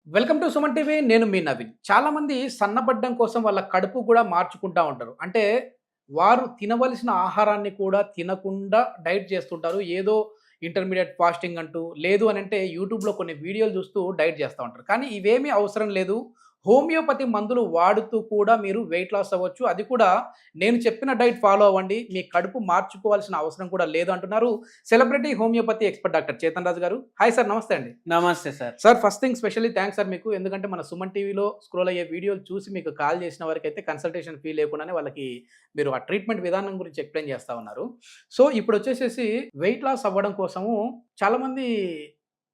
Welcome to Suman TV. నేను మీ నవీన్. చాలామంది సన్నబడ్డం కోసం వాళ్ళ కడుపు కూడా మార్చుకుంటా ఉంటారు. అంటే వారు తినవలసిన ఆహారాన్ని కూడా తినకుండా డైట్ చేస్తుంటారు. ఏదో ఇంటర్మీడియేట్ ఫాస్టింగ్ అంటూ, లేదు అనంటే యూట్యూబ్‌లో కొన్ని వీడియోలు చూస్తూ డైట్ చేస్తా ఉంటారు. కానీ ఇవేమీ అవసరం లేదు. హోమియోపతి మందులు వాడుతూ కూడా మీరు వెయిట్ లాస్ అవ్వచ్చు. అది కూడా నేను చెప్పిన డైట్ ఫాలో అవ్వండి. మీ కడుపు మార్చుకోవాల్సిన అవసరం కూడా లేదు అంటున్నారు celebrity homeopathy expert doctor Chetan Raju garu. Hi sir, నమస్తే అండి. నమస్తే sir. Sir, first thing specially thanks sir మీకు. ఎందుకంటే మన సుమన్ టీవీలో స్క్రోల్ అయ్యే వీడియోలు చూసి మీకు కాల్ చేసిన వారికైతే కన్సల్టేషన్ ఫీ లేకుండానే వాళ్ళకి మీరు ఆ ట్రీట్మెంట్ విధానం గురించి ఎక్స్‌ప్లెయిన్ చేస్తా ఉన్నారు. సో ఇప్పుడొచ్చేసేసి వెయిట్ లాస్ అవ్వడం కోసము చాలామంది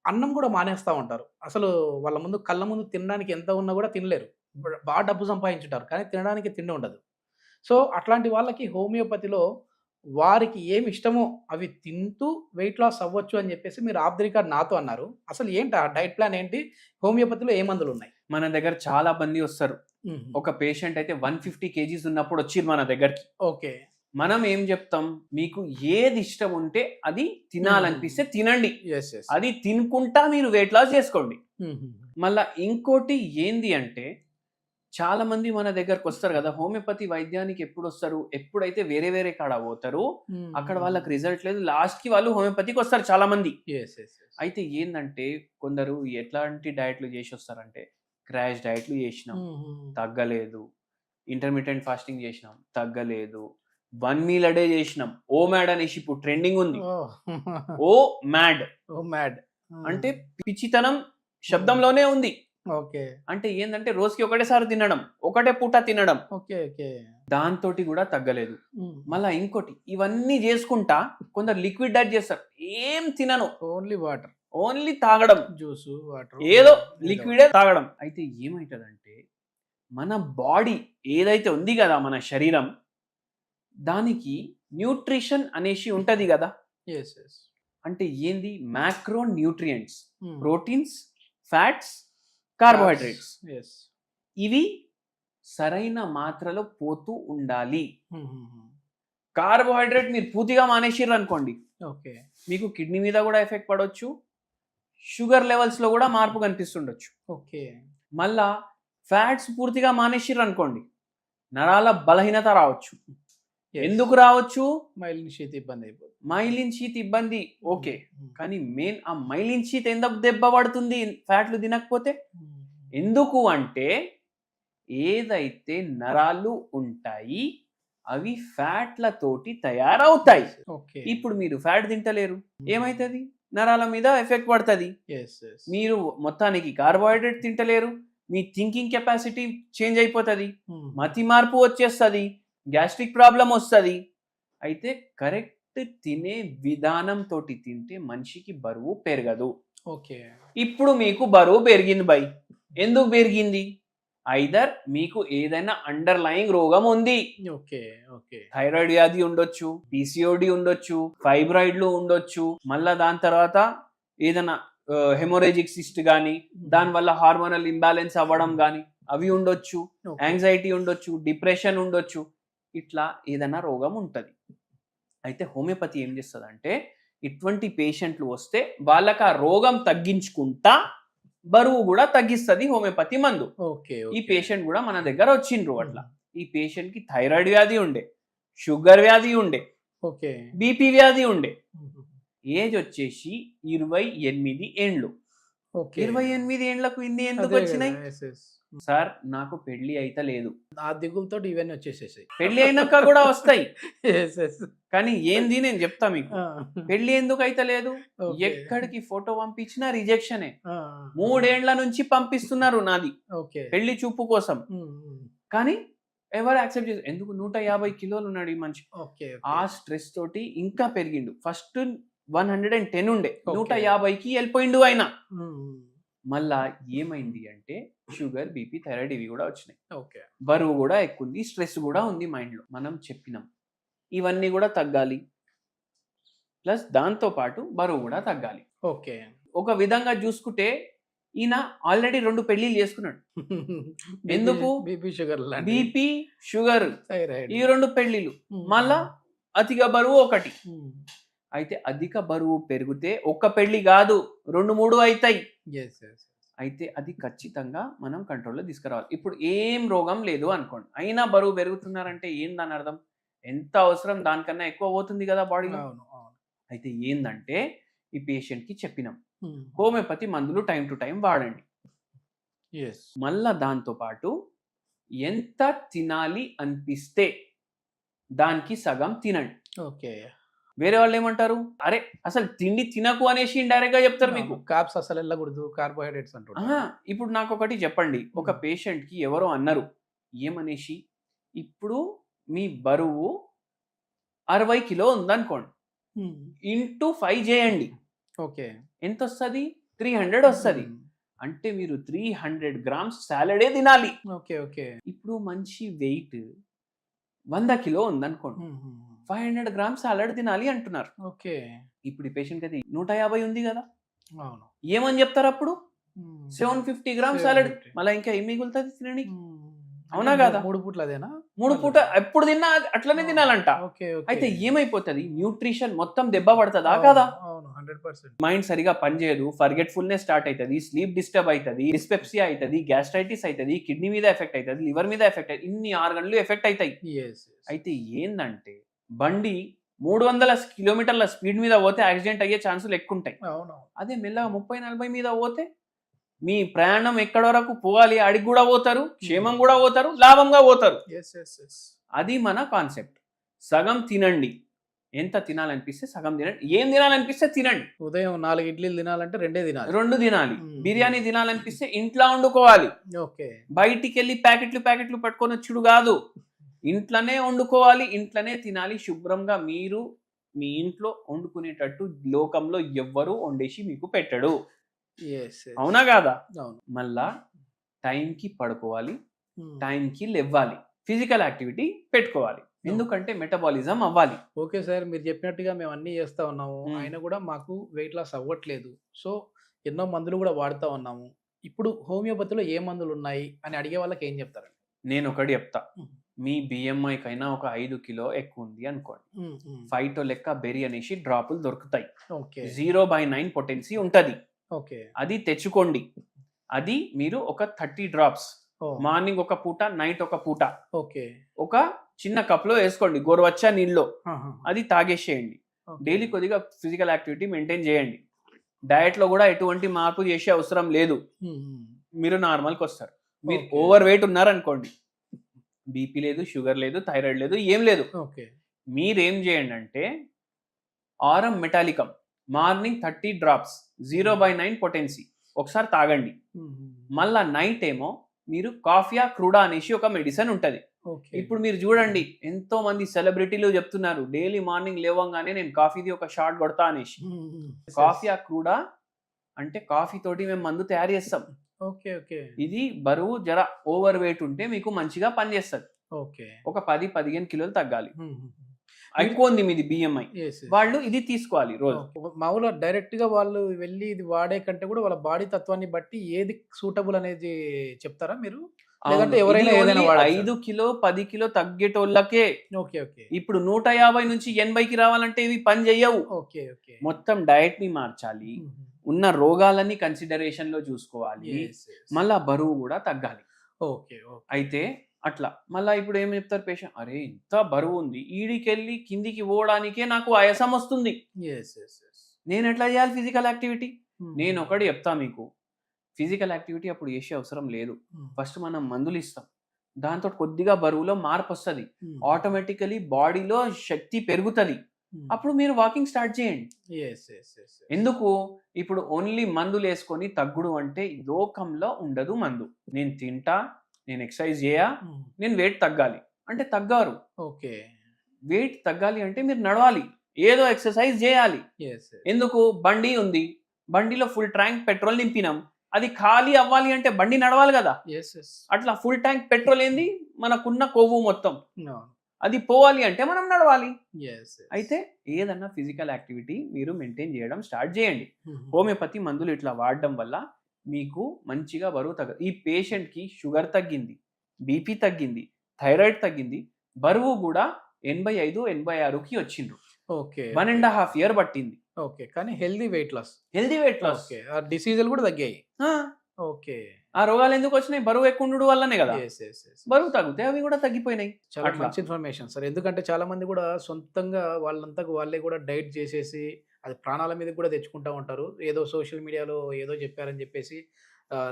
అన్నం కూడా మానేస్తా ఉంటారు. అసలు వాళ్ళ ముందు కళ్ళ ముందు తినడానికి ఎంత ఉన్నా కూడా తినలేరు. బాగా డబ్బు సంపాదించుంటారు. కానీ తినడానికి తిండి ఉండదు. సో అట్లాంటి వాళ్ళకి హోమియోపతిలో వారికి ఏమి ఇష్టమో అవి తింటూ వెయిట్ లాస్ అవ్వచ్చు అని చెప్పేసి మీరు ఆఫ్ ది రికార్డ్ నాతో అన్నారు. అసలు ఏంటి ఆ డైట్ ప్లాన్ ఏంటి? హోమియోపతిలో ఏ మందులున్నాయి? మన దగ్గర చాలా మంది వస్తారు. హుహు. ఒక పేషెంట్ అయితే 150 కేజీస్ ఉన్నప్పుడు వచ్చిర్రు మన దగ్గరికి. ఓకే. మనం ఏం చెప్తాం? మీకు ఏది ఇష్టం ఉంటే అది తినాలనిపిస్తే తినండి. యెస్. యెస్. అది తినుకుంటా మీరు వెయిట్ లాస్ చేసుకోండి. హుహు. మళ్ళా ఇంకోటి ఏంది అంటే చాలా మంది మన దగ్గరకు వస్తారు కదా, హోమియోపతి వైద్యానికి ఎప్పుడు వస్తారు? ఎప్పుడైతే వేరే వేరే కాడ పోతారు, అక్కడ వాళ్ళకి రిజల్ట్ లేదు, లాస్ట్ కి వాళ్ళు హోమియోపతికి వస్తారు చాలా మంది. యెస్. యెస్. యెస్. అయితే ఏందంటే కొందరు ఎట్లాంటి డయట్లు చేసి వస్తారంటే, క్రాష్ డయట్లు చేసినాం హుహు. తగ్గలేదు, ఇంటర్మీడియట్ ఫాస్టింగ్ చేసినాం తగ్గలేదు, 1 మీల్ అ డే చేసినాం, ఓ మ్యాడ్ అనేసి ఇప్పుడు ట్రెండింగ్ ఉంది. ఓహ్! ఓ మ్యాడ్ ఓహ్ మ్యాడ్. అంటే పిచ్చితనం శబ్దంలోనే ఉంది. ఓకే. అంటే ఏందంటే రోజుకి ఒకటేసారి తినడం, ఒకటే పూట తినడం, ఓకే. ఓకే. దాంతోటి కూడా తగ్గలేదు. హ్మ్. మళ్ళా ఇంకోటి ఇవన్నీ చేసుకుంటా కొందరు లిక్విడ్ డైట్ చేస్తారు. ఏం తినను, ఓన్లీ వాటర్. ఓన్లీ తాగడం, జ్యూసు, వాటర్. ఏదో లిక్విడే తాగడం. అయితే ఏమవుతుందంటే మన బాడీ ఏదైతే ఉంది కదా, మన శరీరం, దానికి న్యూట్రిషన్ అనేసి ఉంటది కదా. యెస్. యెస్. అంటే ఏంది? మ్యాక్రో న్యూట్రియంట్స్, హ్మ్. Proteins, fats, carbohydrates. యెస్. ఇవి సరైన మాత్రలో పోతూ ఉండాలి. హుహుహు. కార్బోహైడ్రేట్ మీరు పూర్తిగా మానేసిర్రు అనుకోండి, ఓకే. మీకు కిడ్నీ మీద కూడా ఎఫెక్ట్ పడవచ్చు, షుగర్ లెవెల్స్లో కూడా మార్పు కనిపిస్తుండొచ్చు. ఓకే. మళ్ళా ఫ్యాట్స్ పూర్తిగా మానేసిర్రు అనుకోండి, నరాల బలహీనత రావచ్చు. యెస్. ఎందుకు రావచ్చు? మైలిన్ షీత్ ఇబ్బంది అయిపోతుంది. మైలిన్ షీత్ ఇబ్బంది ఓకే, హ్మ్. కానీ మెయిన్ ఆ మైలిన్ షీత్ ఎందుకు దెబ్బ పడుతుంది ఫ్యాట్లు తినకపోతే? హ్మ్. ఎందుకు అంటే ఏదైతే నరాలు ఉంటాయి అవి ఫ్యాట్లతోటి తయారవుతాయి. ఓకే. ఇప్పుడు మీరు ఫ్యాట్ తింటలేరు, ఏమైతుంది? నరాల మీద ఎఫెక్ట్ పడుతుంది. యెస్. యెస్. మీరు మొత్తానికి కార్బోహైడ్రేట్ తింటలేరు, మీ థింకింగ్ కెపాసిటీ చేంజ్ అయిపోతుంది, హ్మ్. మతి మార్పు వచ్చేస్తుంది, గ్యాస్ట్రిక్ ప్రాబ్లం వస్తుంది. అయితే కరెక్ట్ తినే విధానం తోటి తింటే మనిషికి బరువు పెరగదు. ఓకే. ఇప్పుడు మీకు బరువు పెరిగింది బై, ఎందుకు పెరిగింది? ఐదర్ మీకు ఏదైనా అండర్లయింగ్ రోగం ఉంది. ఓకే. ఓకే. థైరాయిడ్ వ్యాధి ఉండొచ్చు, పిసిఓడి ఉండొచ్చు, ఫైబ్రాయిడ్లు ఉండొచ్చు, మళ్ళా దాని తర్వాత ఏదైనా హెమోరేజిక్ సిస్ట్ కానీ, దానివల్ల హార్మోనల్ ఇంబ్యాలెన్స్ అవ్వడం కానీ అవి ఉండొచ్చు, ఓకే. యాంగ్జైటీ ఉండొచ్చు, డిప్రెషన్ ఉండొచ్చు, ఇట్లా ఏదైనా రోగం ఉంటుంది. అయితే హోమియోపతి ఏం చేస్తుందంటే ఇటువంటి పేషెంట్లు వస్తే వాళ్ళకి ఆ రోగం తగ్గించుకుంటా బరువు కూడా తగ్గిస్తుంది హోమియోపతి మందు. ఓకే. ఈ ఓకే. పేషెంట్ కూడా మన దగ్గర వచ్చిండ్రు. అట్లా ఈ పేషెంట్ కి థైరాయిడ్ వ్యాధి ఉండే, షుగర్ వ్యాధి ఉండే, ఓకే. బీపీ వ్యాధి ఉండే. హుహు. ఏజ్ వచ్చేసి 28 ఏండ్లు. ఓకే. 28 ఏండ్లకు ఇన్ని ఎందుకు అదే వచ్చినాయి? గదా! యెస్. యెస్. సార్ నాకు పెళ్లి అయితే లేదు. ఆ దిగులుతోటి ఇవన్నీ వచ్చేసేసాయి. పెళ్లి అయినాక కూడా వస్తాయి, యెస్. యెస్. కానీ ఏంది నేను చెప్తా మీకు. ఆ! పెళ్లి ఎందుకు అయితే లేదు? ఓకే. ఎక్కడికి ఫోటో పంపించినా రిజెక్షనే. ఆ! 3 ఏండ్ల నుంచి పంపిస్తున్నారు నాది ఓకే. పెళ్లి చూపు కోసం, హ్మ్. హ్మ్. కానీ ఎవరు యాక్సెప్ట్ చేస్తారు? ఎందుకు? 150 కిలోలు ఉన్నాడు ఈ మనిషి. ఓకే. ఆ ఓకే. స్ట్రెస్ తోటి ఇంకా పెరిగిండు. ఫస్ట్ 110 ఉండే, ఓకే. 150కి వెళ్ళిపోయిండు ఆయన. హ్మ్. మళ్ళా ఏమైంది అంటే షుగర్, బీపీ, థైరాయిడ్ ఇవి కూడా వచ్చినాయి. ఓకే. బరువు కూడా ఎక్కువ ఉంది, స్ట్రెస్ కూడా ఉంది మైండ్లో. మనం చెప్పినాం ఇవన్నీ కూడా తగ్గాలి, ప్లస్ దాంతో పాటు బరువు కూడా తగ్గాలి. ఓకే. ఒక విధంగా చూసుకుంటే ఈయన ఆల్రెడీ 2 పెళ్లిళ్ళు చేసుకున్నాడు. ఎందుకు? బీపీ, షుగర్ లాంటివి. BP, sugar, thyroid. ఈ 2 పెళ్లిళ్ళు, హ్మ్. మళ్ళా అతిగా బరువు ఒకటి. హ్మ్. అయితే అధిక బరువు పెరిగితే ఒక్క పెళ్లి కాదు, 2, 3 అవుతాయి. యెస్. యెస్. అయితే అది ఖచ్చితంగా మనం కంట్రోల్లో తీసుకురావాలి. ఇప్పుడు ఏం రోగం లేదు అనుకోండి, అయినా బరువు పెరుగుతున్నారంటే ఏం దాని అర్థం? ఎంత అవసరం దానికన్నా ఎక్కువ పోతుంది కదా బాడీలో. అవును. అవును. అయితే ఏందంటే ఈ పేషెంట్‌కి చెప్పినాం. హ్మ్. హోమియోపతి మందులు టైమ్ టు టైమ్ వాడండి. యెస్. మళ్ళా దాంతో పాటు ఎంత తినాలి అనిపిస్తే దానికి సగం తినండి. ఓకే. వేరే వాళ్ళు ఏమంటారు? అరే! అసలు తిండి తినకు అనేసి ఇండైరెక్ట్‌గా చెప్తారు మీకు. కార్బ్స్ అసలు ఎళ్ళకూడదు. కార్బోహైడ్రేట్స్ అంటుంటారు. అహా! ఇప్పుడు నాకొకటి చెప్పండి. ఒక పేషెంట్‌కి ఎవరో అన్నారు. ఏమనేసి? ఇప్పుడు మీ బరువు 60 కిలో ఉందనుకోండి. హ్మ్. ఇంటూ 5 చేయండి. ఓకే. ఎంతొస్తది? 300 వస్తది. అంటే మీరు 300 గ్రామ్స్ సాలడే తినాలి. ఓకే. ఓకే. ఇప్పుడు మనిషి వెయిట్ 100 కిలో ఉందనుకోండి. 500 గ్రామ్స్ సాలడ్ తినాలి అంటున్నారు. ఓకే. ఇప్పుడు ఈ పేషెంట్‌కి అది 150 ఉంది గదా! అవును. ఏమని చెప్తారప్పుడు? 750 గ్రామ్స్ సాలడ్. 750. మళ్ళా ఇంకా ఏం మిగులుతది తిననీకి? అవునా అంటే కాదా? 3 పూట్ల అదేనా? 3 పూట ఎప్పుడు తిన్నా అట్లనే తినాలంట. ఓకే. ఓకే. అయితే ఏమైపోతది? న్యూట్రిషన్ మొత్తం దెబ్బ పడతదా అవును. కాదా? అవును. 100%. మైండ్ సరిగా పనిచేయదు. ఫర్గెట్‌ఫుల్‌నెస్ స్టార్ట్ అయితది. స్లీప్ డిస్టర్బ్ అయితది. డిస్పెప్సియా అయితది. గ్యాస్ట్రైటిస్ అయితది. కిడ్నీ మీద ఎఫెక్ట్ అయితది. లివర్ మీద ఎఫెక్ట్ అయితది. ఇన్ని ఆర్గన్‌లు ఎఫెక్ట్ అయితాయి. యెస్. యెస్. అయితే ఏందంటే బండి 300 కిలోమీటర్ల స్పీడ్ మీద పోతే యాక్సిడెంట్ అయ్యే ఛాన్సులు ఎక్కువుంటాయి. అవునవును. అదే మెల్లగా 30, 40 మీద పోతే మీ ప్రయాణం ఎక్కడి వరకు పోవాలి ఆడికి కూడా పోతారు. క్షేమం కూడా పోతారు. లాభంగా పోతారు. యెస్. యెస్. యెస్. అది మన కాన్సెప్ట్. సగం తినండి. ఎంత తినాలనిపిస్తే సగం తినండి. ఏం తినాలనిపిస్తే తినండి. ఉదయం 4 ఇడ్లీలు తినాలంటే 2 తినాలి. 2 తినాలి. హ్మ్. బిర్యానీ తినాలనిపిస్తే ఇంట్లో వండుకోవాలి. ఓకే. బయటికెళ్ళి ప్యాకెట్లు పట్టుకొని వచ్చుడు కాదు. ఇంట్లోనే వండుకోవాలి. ఇంట్లోనే తినాలి. శుభ్రంగా మీరు మీ ఇంట్లో వండుకునేటట్టు లోకంలో ఎవ్వరు వండేసి మీకు పెట్టడు. యెస్. యెస్. అవునా కాదా? అవును. మళ్ళా టైంకి పడుకోవాలి. హ్మ్. టైంకి లెవ్వాలి. ఫిజికల్ యాక్టివిటీ పెట్టుకోవాలి. ఎందుకంటే మెటబాలిజం అవ్వాలి. Okay sir. మీరు చెప్పినట్టుగా మేము అన్నీ చేస్తా ఉన్నాము. హ్మ్. అయినా కూడా మాకు వెయిట్ లాస్ అవ్వట్లేదు. సో, ఎన్నో మందులు కూడా వాడుతా ఉన్నాము. ఇప్పుడు హోమియోపతిలో ఏ మందులున్నాయి అని అడిగే వాళ్ళకి ఏం చెప్తారండి? నేనొకటి చెప్తా. హ్మ్. మీ BMI కైనా ఒక 5 కిలో ఎక్కువుంది అనుకోండి. హ్మ్. హ్మ్. ఫైటో లెక్క బెర్రీ అనేసి డ్రాపులు దొరుకుతాయి. ఓకే. 0/9 పొటెన్సీ ఉంటది. ఓకే. అది తెచ్చుకోండి. అది మీరు ఒక 30 డ్రాప్స్ ఓహ్! మార్నింగ్ ఒక పూట, నైట్ ఒక పూట ఓకే. ఒక చిన్న కప్‌లో ఏసుకోండి. గోరువెచ్చని నీళ్ళలో. ఆహా! అది తాగేసేయండి. ఓకే. డైలీ కొద్దిగా ఫిజికల్ యాక్టివిటీ మెయింటైన్ చేయండి. డయట్‌లో కూడా ఎటువంటి మార్పు చేసే అవసరం లేదు. హ్మ్. హ్మ్. మీరు నార్మల్‌కొస్తారు. మీరు ఓకే. ఓవర్ వెయిట్ ఉన్నారనుకోండి. బీపీ లేదు, షుగర్ లేదు, థైరాయిడ్ లేదు, ఏం లేదు. ఓకే. మీరేం చేయండంటే ఆరం మెటాలికమ్ మార్నింగ్ 30 డ్రాప్స్ 0/9 పొటెన్సీ ఒకసారి తాగండి. హ్మ్. హ్మ్. మళ్ళా నైట్ ఏమో మీరు కాఫియా క్రూడా అనేసి ఒక మెడిసిన్ ఉంటది. ఓకే. ఇప్పుడు మీరు చూడండి ఎంతో మంది సెలబ్రిటీలు చెప్తున్నారు డైలీ మార్నింగ్ లేవంగానే నేను కాఫీది ఒక షాట్ కొడతా అనేసి. హ్మ్. హ్మ్. కాఫియా క్రూడా అంటే కాఫీ తోటి మేము మందు తయారు చేస్తాం. ఓకే. ఓకే. ఇది బరువు జర ఓవర్ వెయిట్ ఉంటే మీకు మంచిగా పనిచేస్తది. ఓకే. ఒక 10, 15 కిలోలు తగ్గాలి. హ్మ్. హ్మ్. ఎక్కువ ఉంది మీది BMI. యెస్. యెస్. వాళ్ళు ఇది తీసుకోవాలి రోజు. ఓకే. మామూలుగా డైరెక్ట్‌గా వాళ్ళు వెళ్లి ఇది వాడే కంటే కూడా వాళ్ళ బాడీ తత్వాన్ని బట్టి ఏది సూటబుల్ అనేది చెప్తారా మీరు? లేదంటే అవును. ఎవరైనా ఇది ఏదైనా ఓన్లీ వాడొచ్చా? 5 కిలో, 10 కిలో తగ్గేటోళ్ళకే. ఓకే. ఓకే. ఇప్పుడు 150 నుంచి 80కి రావాలంటే ఇవి పని చెయ్యవు. ఓకే. ఓకే. మొత్తం డయట్‌ని మార్చాలి. హుహు. ఉన్న రోగాలన్నీ కన్సిడరేషన్‌లో చూసుకోవాలి. యెస్. యెస్. మళ్ళా బరువు కూడా తగ్గాలి. ఓకే. ఓకే. అయితే అట్లా. మళ్ళా ఇప్పుడు ఏం చెప్తారు పేషెంట్, "అరే! ఇంత బరువు ఉంది. ఈడికెళ్ళి కిందికి పోవడానికే నాకు ఆయాసం వస్తుంది. యెస్. యెస్. యెస్. నేనెట్లా చేయాలి ఫిజికల్ యాక్టివిటీ?" హ్మ్. నేనొకటి చెప్తా మీకు. ఫిజికల్ యాక్టివిటీ అప్పుడు చేసే అవసరం లేదు. హ్మ్. ఫస్ట్ మనం మందులిస్తాం. దాంతో కొద్దిగా బరువులో మార్పొస్తది. హ్మ్. ఆటోమేటికల్లీ బాడీలో శక్తి పెరుగుతది. హ్మ్. అప్పుడు మీరు వాకింగ్ స్టార్ట్ చేయండి. యెస్. యెస్. యెస్. ఎందుకు? ఇప్పుడు ఓన్లీ మందులేసుకొని తగ్గుడు అంటే ఈ లోకంలో ఉండదు మందు. నేను తింటా, నేను ఎక్సర్సైజ్ చేయా, హ్మ్. నేను వెయిట్ తగ్గాలి. అంటే తగ్గారు. ఓకే. వెయిట్ తగ్గాలి అంటే మీరు నడవాలి. ఏదో ఎక్సర్సైజ్ చేయాలి. యెస్. యెస్. ఎందుకు? బండి ఉంది. బండిలో ఫుల్ ట్యాంక్ పెట్రోల్ నింపినాం. అది ఖాళీ అవ్వాలి అంటే బండి నడవాలి కదా! యెస్. యెస్. అట్లా ఫుల్ ట్యాంక్ పెట్రోల్ ఏంది? మనకున్న కొవ్వు మొత్తం. అవును. అది పోవాలి అంటే మనం నడవాలి. యెస్. యెస్. అయితే ఏదన్నా ఫిజికల్ యాక్టివిటీ మీరు మెయింటైన్ చేయడం స్టార్ట్ చేయండి. హుహు. హోమియోపతి మందులు ఇట్లా వాడడం వల్ల మీకు మంచిగా బరువు తగ్గదు. ఈ పేషెంట్‌కి షుగర్ తగ్గింది, బీపీ తగ్గింది, థైరాయిడ్ తగ్గింది. బరువు కూడా 85, 86కి వచ్చిండ్రు. ఓకే. 1 ½ ఇయర్ పట్టింది. ఓకే. కానీ healthy weight loss. Healthy weight loss. Okay. ఆ డిసీజులు కూడా తగ్గాయి. ఆ! ఓకే. ఆ రోగాలు ఎందుకు వచ్చినాయి? బరువు ఎక్కువ ఉండడం వల్లనే కదా. యెస్. యెస్. యెస్. బరువు తగ్గితే అవి కూడా తగ్గిపోయినాయి. చాలా అట్లా. మంచి ఇన్ఫర్మేషన్ సార్. ఎందుకంటే చాలా మంది గూడా సొంతంగా వాళ్ళంతకు వాళ్ళే గూడా డైట్ జేసేసి, అది ప్రాణాల మీదకి గూడా తెచ్చుకుంటా ఉంటారు. ఏదో సోషల్ మీడియాలో ఏదో జెప్పారని జెప్పేసి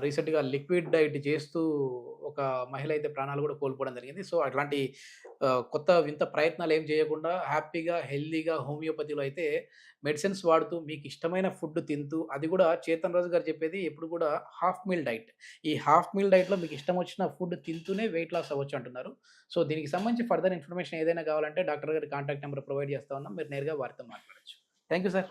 రీసెంట్‌గా లిక్విడ్ డైట్ జేస్తూ ఒక మహిళ అయితే ప్రాణాలు గూడా కోల్పోవడం జరిగింది. సో, అట్లాంటి కొత్త వింత ప్రయత్నాలు ఏం జేయకుండా హ్యాపీగా, హెల్తీగా హోమియోపతిలో అయితే మెడిసిన్స్ వాడుతూ మీకిష్టమైన ఫుడ్ తింటూ అది గూడా చేతన్ రాజు గారు చెప్పేది ఎప్పుడు గూడా హాఫ్ మీల్ డైట్. ఈ హాఫ్ మీల్ డైట్‌లో మీకిష్టం వచ్చిన ఫుడ్ తింటూనే వెయిట్ లాస్ అవ్వచ్చు అంటున్నారు. సో, దీనికి సంబంధించి ఫర్దర్ ఇన్ఫర్మేషన్ ఏదైనా కావాలంటే డాక్టర్ గారి కాంటాక్ట్ నంబర్ ప్రొవైడ్ చేస్తా ఉన్నాం. మీరు నేరుగా వారితో మాట్లాడొచ్చు. Thank you sir.